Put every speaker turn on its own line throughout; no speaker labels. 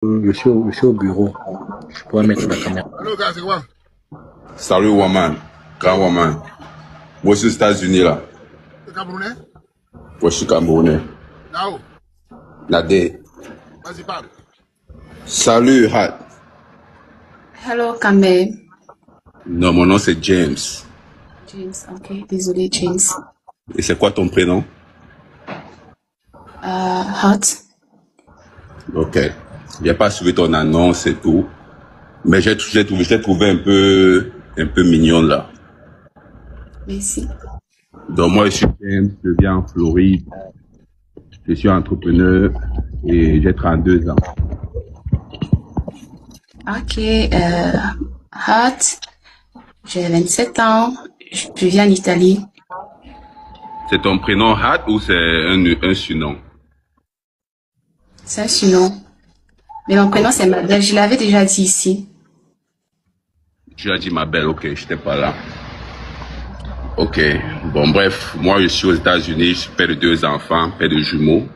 Je suis au bureau. Je pourrais mettre la caméra.
Allô, gars, c'est quoi?
Salut Waman, grand Waman. Moi, je suis aux États-Unis là.
C'est Camerounais?
Moi, je suis Camerounais.
Nao,
Nadé.
vas-y, parle.
Salut Hat.
Hello, Kamel.
Non, mon nom c'est James.
James, ok. Désolé, James.
Et c'est quoi ton prénom?
Hot.
Ok. J'ai pas suivi ton annonce et tout. Mais je t'ai trouvé un peu mignon là.
Merci.
Donc moi, je suis James, je viens en Floride. Je suis entrepreneur et j'ai 32 ans.
Ok. Hot. J'ai 27 ans. Je vis en Italie.
C'est ton prénom Hat ou c'est un surnom?
C'est un surnom. Mais mon prénom, c'est Mabel. Je l'avais déjà dit ici.
Tu as dit ma belle, ok, j'étais pas là. Ok, bon bref, moi je suis aux États-Unis, je suis père de 2 enfants, père de jumeaux.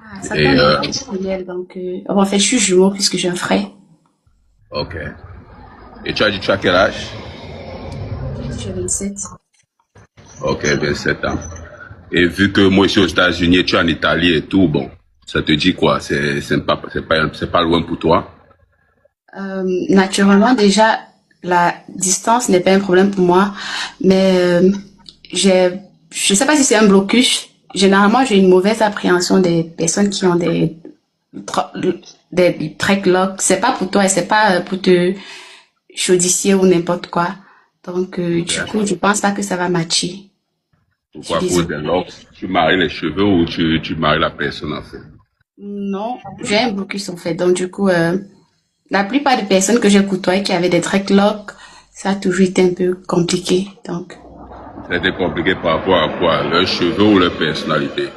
Ah, ça
Et
tombe bien, donc, en fait, je suis jumeau puisque j'ai un frère.
ok. Et tu as dit tu as quel âge?
J'ai 27.
Ok, 27 ans. Et vu que moi je suis aux États-Unis, tu es en Italie et tout, bon, ça te dit quoi? C'est pas loin pour toi?
Naturellement, déjà, la distance n'est pas un problème pour moi, mais je sais pas si c'est un blocus. Généralement, j'ai une mauvaise appréhension des personnes qui ont des dreadlocks. C'est pas pour toi et c'est pas pour te chaudissier ou n'importe quoi. Donc,
Ok.
du coup, je pense pas que ça va matcher. Je suis
Pourquoi à cause
désolée.
des locks? Tu maries les cheveux ou tu maries la personne en fait?
Non, j'ai un blocus en fait. Donc, du coup, la plupart des personnes que j'ai côtoyées qui avaient des dreadlocks, ça a toujours été un peu compliqué. Donc,
C'était compliqué par rapport à quoi? Leurs cheveux ou leur personnalité?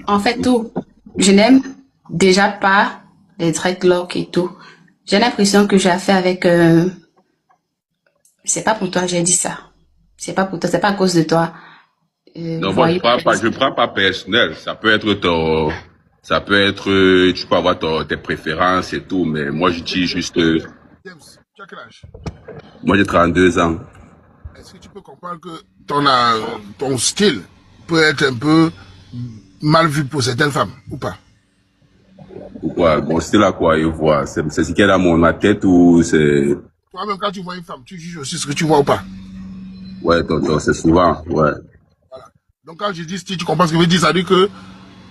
en fait, tout, je n'aime déjà pas les dreadlocks et tout. J'ai l'impression que j'ai affaire avec, c'est pas pour toi, j'ai dit ça. C'est pas pour toi, c'est pas à cause de toi.
Non, moi
Voyons.
je prends pas personnel. Ça peut être, tu peux avoir tes préférences et tout, mais moi je dis juste,
James, tu as quel âge?
moi j'ai 32 ans.
Est-ce que tu peux comprendre que ton style peut être un peu mal vu pour certaines femmes, ou pas?
Pourquoi? Bon, c'est là quoi, il voit. C'est ce qu'il y a dans ma tête ou c'est,
Toi-même, quand tu vois une femme, tu juges aussi ce que tu vois ou pas?
ouais, tonton, c'est souvent, ouais.
Voilà. Donc, quand je dis style, tu comprends ce que je veux dire? Ça veut dire que,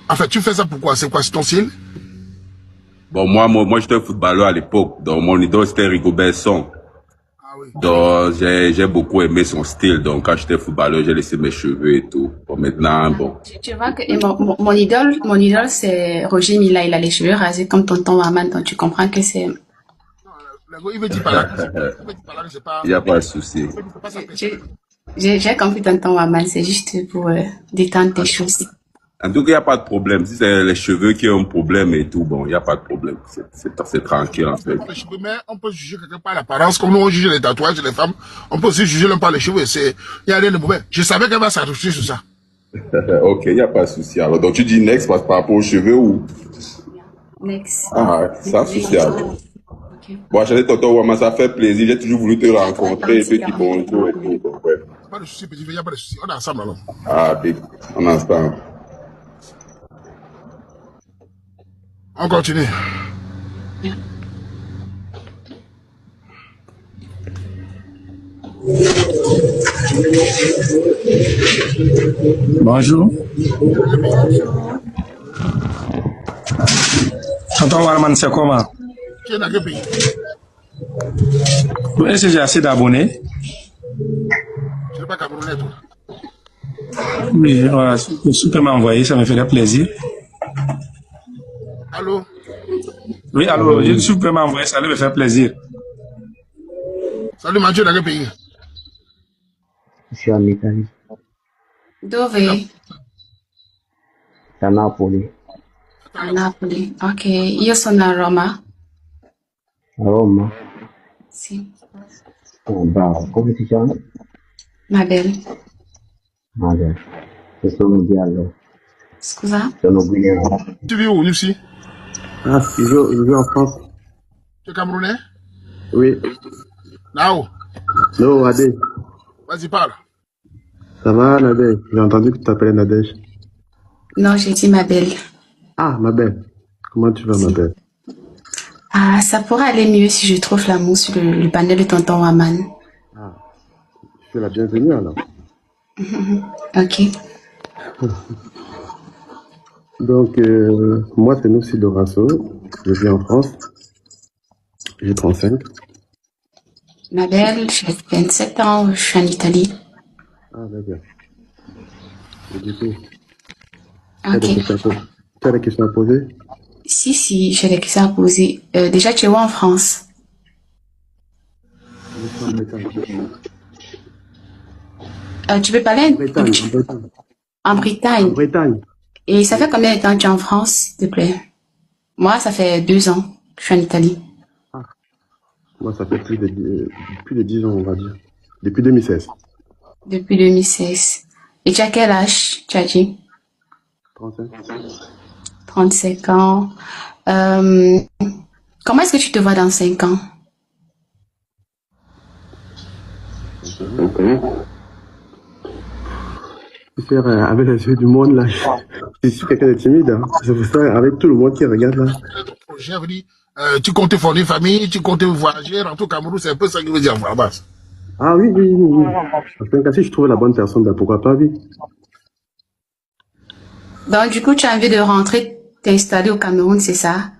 en fait, tu fais ça pourquoi? C'est quoi, c'est ton style?
Bon, moi j'étais footballeur à l'époque, donc mon idole c'était Rigobert Song.
Ah oui.
Donc, j'ai beaucoup aimé son style. Donc, quand j'étais footballeur, j'ai laissé mes cheveux et tout. Bon, maintenant, bon.
Tu vois que et mon idole, c'est Roger Mila. Il a les cheveux rasés comme tonton Waman. Donc, tu comprends que c'est,
Non, il veut dire par là que c'est pas, il veut dire par là que c'est pas,
Il n'y a pas de souci.
il veut dire que c'est pas sa
j'ai,
personnalité.
j'ai compris tonton Waman. C'est juste pour détendre tes choses.
En tout cas, il n'y a pas de problème. Si c'est les cheveux qui ont un problème et tout, bon, il n'y a pas de problème. C'est tranquille, en fait.
Les cheveux, mais on peut juger quelqu'un par l'apparence, comme nous on juge les tatouages des femmes, on peut aussi juger l'homme par les cheveux. Il n'y a rien de mauvais. Je savais qu'elle va s'attacher sur ça.
Ok, il n'y a pas de souci. Alors, donc, tu dis next par rapport aux cheveux ou?
Next.
Ah, sans souci, alors.
Ok.
Bon, j'allais tonton Wama, ça fait plaisir. J'ai toujours voulu te rencontrer et te dire bonjour et tout. Donc, ouais.
Pas de souci, petit, il n'y a pas de souci. On est ensemble alors.
Ah, big. On est ensemble.
On continue.
Bonjour.
Bonjour.
Tonton Warman, c'est comment?
Qui est dans quel pays?
Est-ce que j'ai assez d'abonnés?
Tu n'es pas Camerounais, toi.
Oui, voilà, si tu peux m'envoyer, ça me ferait plaisir.
Allô?
Oui, alors, si tu peux m'envoyer, ça me fait plaisir.
Salut Mathieu, dans quel pays?
Je suis en Italie.
Dove?
À Napoli.
A Napoli. Ok. Io sono a Roma.
A Roma.
Sì.
Oh, bravo. Come ti chiami?
Mabel.
Magari. Questo mondiale.
Scusa?
Sono guineano.
Tu vis où, Nipsey?
Ah, je vis en France.
Tu es Camerounais?
Oui.
Nao,
Non, Nadège.
vas-y, parle.
Ça va, Nadège? J'ai entendu que tu t'appelais Nadège.
Non, j'ai dit ma belle.
Ah, ma belle. Comment tu vas, ma belle?
Ah, ça pourrait aller mieux si je trouve l'amour sur le panel de tonton Waman.
Ah, je suis la bienvenue alors.
Ok.
Donc, moi, c'est Noussi Dorasso. Je vis en France. J'ai 35.
Ma belle, j'ai 27 ans, je suis en Italie.
Ah, d'accord. Et du coup, tu as
Ok.
des questions à poser? Tu as des questions à poser?
Si, j'ai des questions à poser. Déjà, tu es où en France?
Je suis en Bretagne.
Tu peux parler un
Bretagne,
petit
en Bretagne.
en
En
Bretagne.
Bretagne.
Et ça fait combien de temps que tu es en France, s'il te plaît? Moi, ça fait 2 ans que je suis en Italie.
Ah, moi, ça fait plus de 10 ans, on va dire. Depuis 2016.
Depuis 2016. Et tu as quel âge, tu as dit?
35.
35 ans. Comment est-ce que tu te vois dans 5 ans?
Faire avec les yeux du monde, là. Je suis quelqu'un de timide, hein. C'est pour ça, avec tout le monde qui regarde, là.
Ton projet veut dire, tu comptes fonder une famille, tu comptes voyager, rentrer au Cameroun, c'est un peu ça qu'il veut dire à la base.
Ah oui, oui, oui, oui. Parce que si je trouve la bonne personne, ben pourquoi pas, oui.
Donc, du coup, tu as envie de rentrer, t'installer au Cameroun, c'est ça?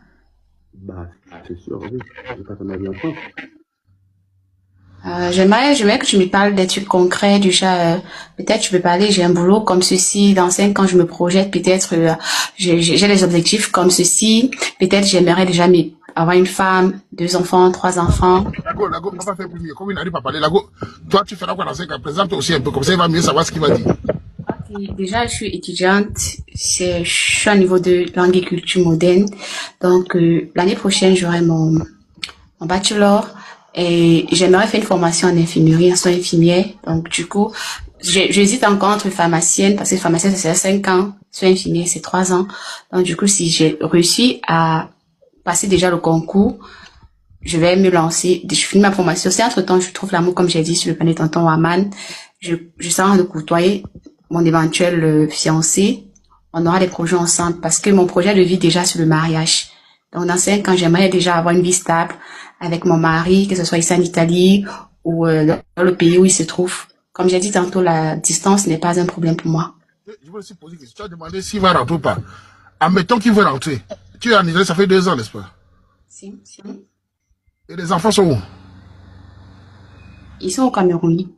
Bah, c'est sûr, oui. Je vais pas faire ma vie en France.
J'aimerais que tu me parles des trucs concrets, du genre, peut-être tu peux parler, j'ai un boulot comme ceci, dans 5 ans je me projette, peut-être j'ai des objectifs comme ceci, peut-être j'aimerais déjà avoir une femme, 2 enfants, 3 enfants.
Lago, on va faire plus mieux. Comme il n'arrive pas à parler, Lago, toi tu feras quoi dans 5 ans? Présente aussi un peu, comme ça il va mieux savoir ce qu'il va dire.
Ok, déjà je suis étudiante, je suis au niveau de langue et culture moderne, donc l'année prochaine j'aurai mon bachelor. Et j'aimerais faire une formation en infirmerie, en soins infirmières. Donc, du coup, j'hésite encore entre pharmacienne, parce que pharmacienne, c'est 5 ans. Soins infirmières, c'est 3 ans. Donc, du coup, si j'ai réussi à passer déjà le concours, je vais me lancer. Je finis ma formation. Si entre-temps, je trouve l'amour, comme j'ai dit, sur le panel tonton Waman, je sens de côtoyer mon éventuel fiancé. On aura des projets ensemble, parce que mon projet de vie déjà sur le mariage. Donc, dans 5 ans, j'aimerais déjà avoir une vie stable avec mon mari, que ce soit ici en Italie ou dans le pays où il se trouve. Comme j'ai dit tantôt, la distance n'est pas un problème pour moi.
Je veux aussi poser une question. Tu as demandé s'il va rentrer ou pas. Admettons qu'il veut rentrer. Tu es en Italie, ça fait 2 ans, n'est-ce pas?
Si.
Et les enfants sont où?
Ils sont au Cameroun.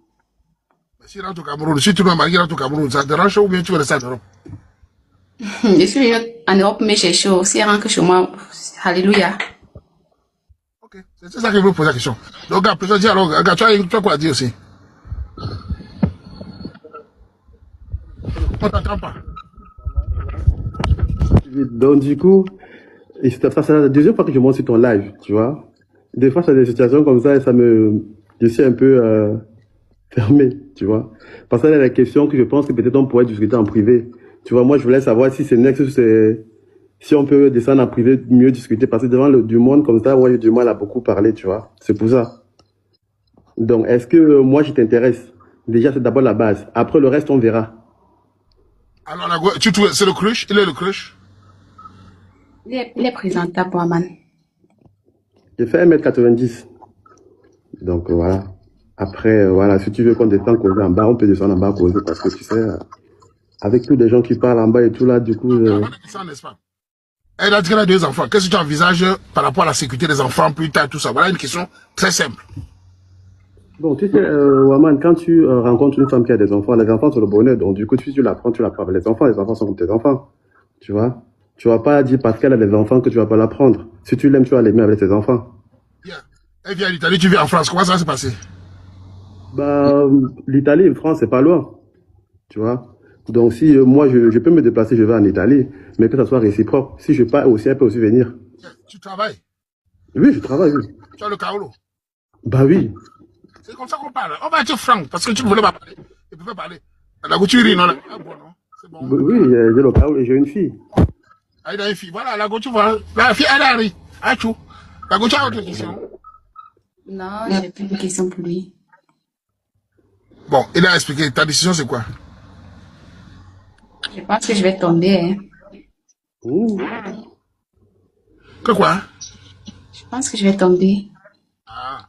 Mais s'il rentre au Cameroun, si tu veux marier rentre au Cameroun, ça te dérange ou bien tu veux rester en Europe?
Je suis venue en Europe, mais j'ai chaud. Si elle rentre chez moi, alléluia.
Ok, c'est ça que je veux poser la question. Donc, gars, peut-être dire alors, gars, tu as quoi à dire aussi? On t'entend pas.
Donc, du coup, et c'est la deuxième fois que je monte sur ton live, tu vois. Des fois, c'est des situations comme ça et je suis un peu fermé, tu vois. Parce que là, il y a des questions que je pense que peut-être on pourrait discuter en privé. Tu vois, moi, je voulais savoir si c'est next, si on peut descendre en privé, mieux discuter. Parce que devant du monde comme ça, moi, j'ai du mal à beaucoup parler, tu vois. C'est pour ça. Donc, est-ce que moi, je t'intéresse? Déjà, c'est d'abord la base. Après, le reste, on verra.
Alors, Lago, tu trouves, c'est le crush? Il est le crush?
Il est présentable, Waman.
J'ai fait 1m90. Donc, voilà. Après, voilà, si tu veux qu'on descende causer en bas, on peut descendre en bas causer parce que tu sais, avec tous les gens qui parlent en bas et tout là, du coup.
Elle a dit qu'elle a 2 enfants. Qu'est-ce que tu envisages par rapport à la sécurité des enfants plus tard, tout ça? Voilà une question très simple.
Bon, tu sais, Waman, quand tu rencontres une femme qui a des enfants, les enfants sont le bonheur. Donc, du coup, si tu la prends, tu la prends. Les enfants sont comme tes enfants. Tu vois? Tu vas pas dire parce qu'elle a des enfants que tu vas pas la prendre. Si tu l'aimes, tu vas l'aimer avec tes enfants.
Bien. Elle vient d'Italie, tu vis en France. Comment ça va se passer?
Bah, l'Italie et la France, c'est pas loin. Tu vois? Donc, si moi, je peux me déplacer, je vais en Italie, mais que ça soit réciproque. Si je pars aussi, elle peut aussi venir.
Tu travailles?
Oui, je travaille, oui.
Tu as le Kaolo?
Bah oui.
C'est comme ça qu'on parle. On va être franc, parce que tu ne voulais pas parler. Tu peux pas parler. La tu ris, non? Ah bon, non? c'est bon.
Oui, j'ai le cas où j'ai une fille.
Ah, il a une fille. Voilà, la go, tu vois. La fille, elle arrive. Ah, tu. La go, tu as autre question?
Non, j'ai plus de questions pour lui.
Bon, il a expliqué. Ta décision, c'est quoi?
Je pense que je vais tomber. Hein.
Ouh.
Que quoi?
Je pense que je vais tomber.
Ah.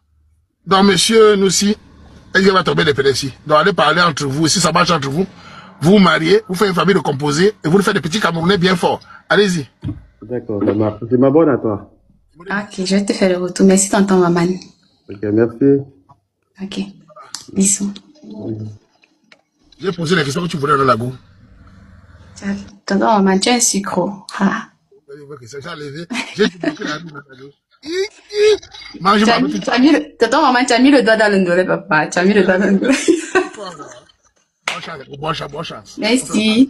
Donc, monsieur, nous aussi, elle va tomber des pédécies. Donc, allez parler entre vous. Si ça marche entre vous, vous vous mariez, vous faites une famille de composés et vous nous faites des petits Camerounais bien forts. Allez-y.
D'accord, ça marche. Je m'abonne à toi.
Ok, je vais te faire le retour. Merci, tonton Maman.
Ok, merci.
Ok, bisous.
J'ai posé la question que tu voulais dans la go.
Tonton Maman, tu es un sucre. Ah.
J'ai levé. J'ai bloqué la rue dans la go. Mange ma petite.
Tonton Maman, tu as mis le doigt dans le nez, papa. Tu as mis le doigt dans le nez.
Bonne chance.
Merci.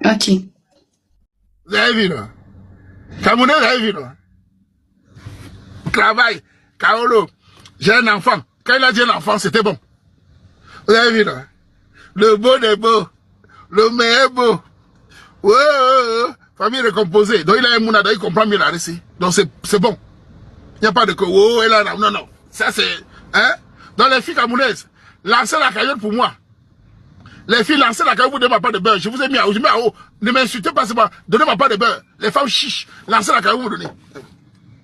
Ok.
Vous avez vu, là? Camerounais, vous avez vu, là? Travail, Kaolo. J'ai un enfant. Quand il a dit un enfant, c'était bon. Vous avez vu, là? Le beau est beau. Le meilleur est beau. Ouais, famille recomposée. Donc, il a un mounada, il comprend mieux la récit. Donc, c'est bon. Il n'y a pas de que, oh, et là, non. Ça, c'est, hein? Dans les filles camerounaises, lancez la cagnotte pour moi. Les filles, lancez la cagnotte, vous donnez ma part de beurre. Je vous ai mis à haut. Ne m'insultez pas, c'est pas. Donnez ma part de beurre. Les femmes chiches, lancez la cagnotte, vous donnez.